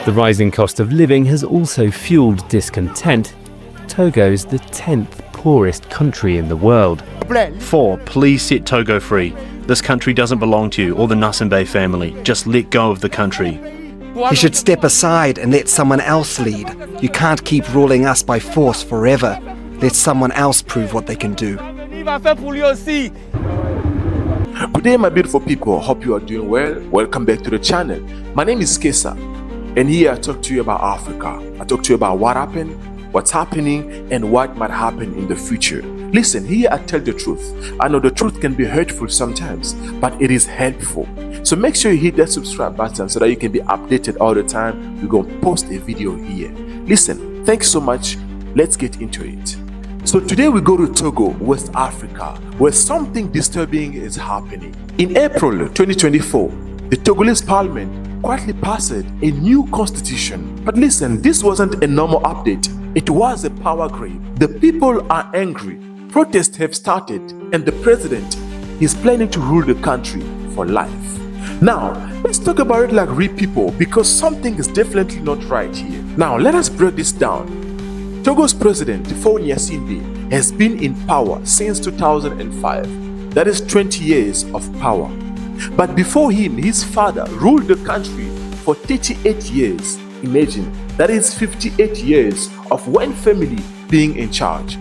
The rising cost of living has also fueled discontent. Togo's the 10th poorest country in the world. Faure, please set Togo free. This country doesn't belong to you or the Gnassingbé family. Just let go of the country. He should step aside and let someone else lead. You can't keep ruling us by force forever. Let someone else prove what they can do. Good day, my beautiful people. Hope you are doing well. Welcome back to the channel. My name is Kessa, and here I talk to you about Africa. I talk to you about what happened, what's happening, and what might happen in the future. Listen, here I tell the truth. I know the truth can be hurtful sometimes, but it is helpful. So make sure you hit that subscribe button so that you can be updated all the time. We're going to post a video here. Listen, thanks so much. Let's get into it. So today we go to Togo, West Africa, where something disturbing is happening. In April 2024, the Togolese parliament quietly passed a new constitution. But listen, this wasn't a normal update. It was a power grab. The people are angry. Protests have started, and the president is planning to rule the country for life. Now, let's talk about it like real people, because something is definitely not right here. Now, let us break this down. Togo's president, Faure Gnassingbé, has been in power since 2005. That is 20 years of power. But before him, his father ruled the country for 38 years. Imagine, that is 58 years of one family being in charge.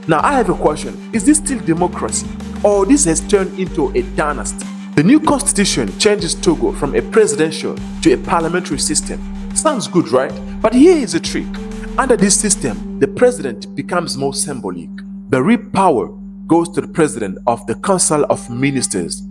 Now I have a question. Is this still democracy, or this has turned into a dynasty? The new constitution changes Togo from a presidential to a parliamentary system. Sounds good, right? But here is a trick. Under this system, the president becomes more symbolic. The real power goes to the president of the Council of Ministers,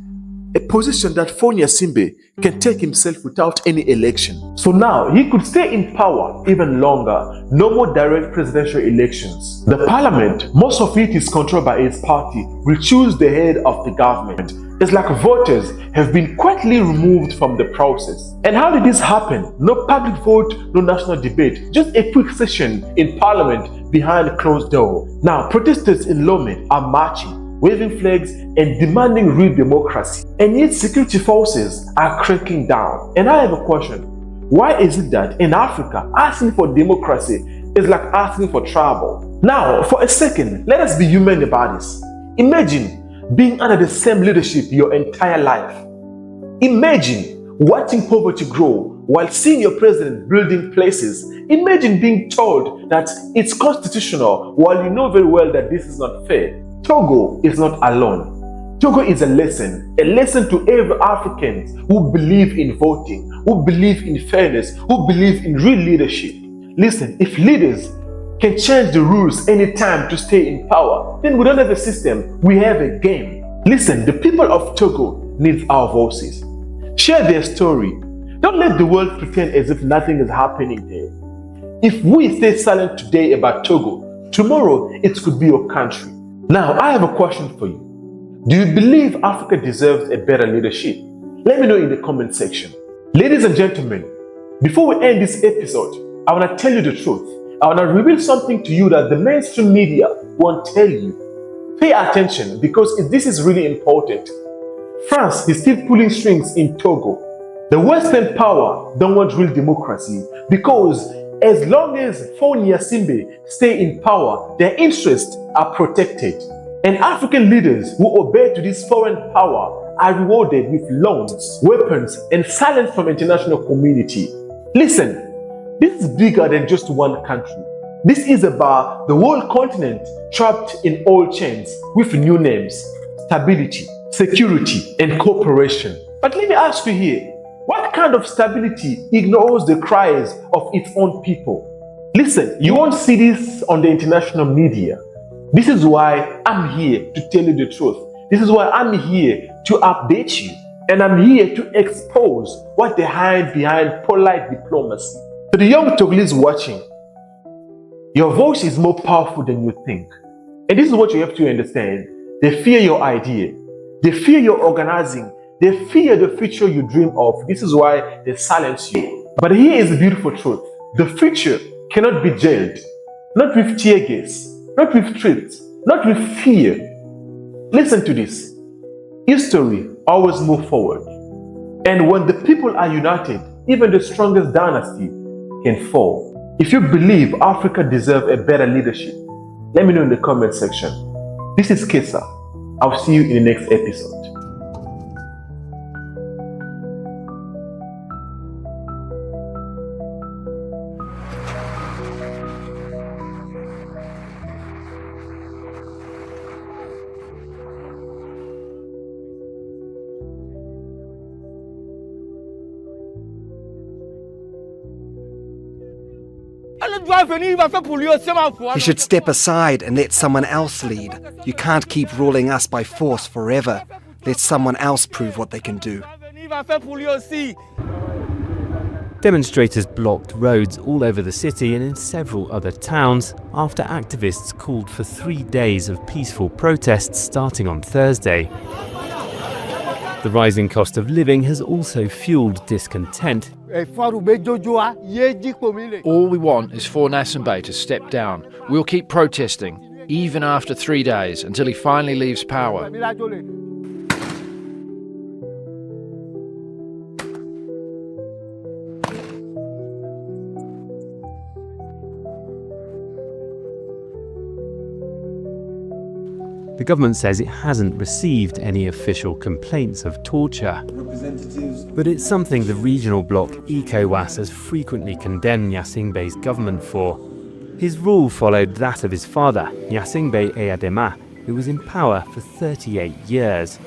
a position that Faure Gnassingbé can take himself without any election. So now he could stay in power even longer. No more direct presidential elections. The parliament, most of it is controlled by his party, will choose the head of the government. It's like voters have been quietly removed from the process. And how did this happen? No public vote, no national debate, just a quick session in parliament behind closed door. Now protesters in Lomé are marching, waving flags and demanding real democracy. And yet security forces are cracking down. And I have a question. Why is it that in Africa, asking for democracy is like asking for trouble? Now, for a second, let us be human about this. Imagine being under the same leadership your entire life. Imagine watching poverty grow while seeing your president building places. Imagine being told that it's constitutional while you know very well that this is not fair. Togo is not alone. Togo is a lesson to every African who believe in voting, who believe in fairness, who believe in real leadership. Listen, if leaders can change the rules anytime to stay in power, then we don't have a system, we have a game. Listen, the people of Togo need our voices. Share their story. Don't let the world pretend as if nothing is happening there. If we stay silent today about Togo, tomorrow it could be your country. Now, I have a question for you. Do you believe Africa deserves a better leadership? Let me know in the comment section. Ladies and gentlemen, before we end this episode, I want to tell you the truth. I want to reveal something to you that the mainstream media won't tell you. Pay attention, because this is really important. France is still pulling strings in Togo. The Western power don't want real democracy, because as long as Faure Gnassingbé stay in power, their interests are protected. And African leaders who obey to this foreign power are rewarded with loans, weapons, and silence from international community. Listen, this is bigger than just one country. This is about the whole continent trapped in old chains with new names: stability, security, and cooperation. But let me ask you here, what kind of stability ignores the cries of its own people? Listen, you won't see this on the international media. This is why I'm here to tell you the truth. This is why I'm here to update you. And I'm here to expose what they hide behind polite diplomacy. To the young Togolese watching, your voice is more powerful than you think. And this is what you have to understand. They fear your idea. They fear your organizing. They fear the future you dream of. This is why they silence you. But here is the beautiful truth. The future cannot be jailed. Not with tear gas. Not with threats. Not with fear. Listen to this. History always moves forward. And when the people are united, even the strongest dynasty can fall. If you believe Africa deserves a better leadership, let me know in the comment section. This is Kessa. I'll see you in the next episode. He should step aside and let someone else lead. You can't keep ruling us by force forever. Let someone else prove what they can do. Demonstrators blocked roads all over the city and in several other towns after activists called for 3 days of peaceful protests starting on Thursday. The rising cost of living has also fueled discontent. All we want is Faure Gnassingbé to step down. We'll keep protesting, even after 3 days, until he finally leaves power. The government says it hasn't received any official complaints of torture. But it's something the regional bloc ECOWAS has frequently condemned Gnassingbé's government for. His rule followed that of his father, Gnassingbé Eyadema, who was in power for 38 years.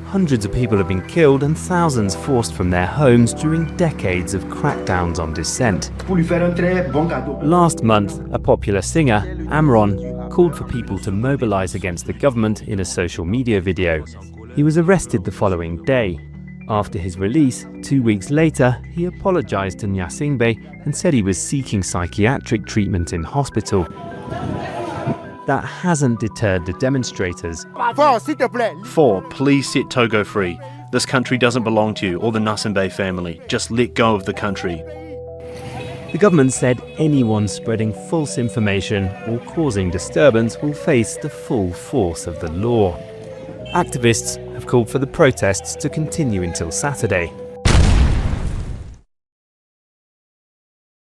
Hundreds of people have been killed and thousands forced from their homes during decades of crackdowns on dissent. Last month, a popular singer, Aamron, called for people to mobilize against the government in a social media video. He was arrested the following day. After his release, 2 weeks later, he apologized to Gnassingbé and said he was seeking psychiatric treatment in hospital. That hasn't deterred the demonstrators. Faure, please set Togo free. This country doesn't belong to you or the Gnassingbé family. Just let go of the country. The government said anyone spreading false information or causing disturbance will face the full force of the law. Activists have called for the protests to continue until Saturday.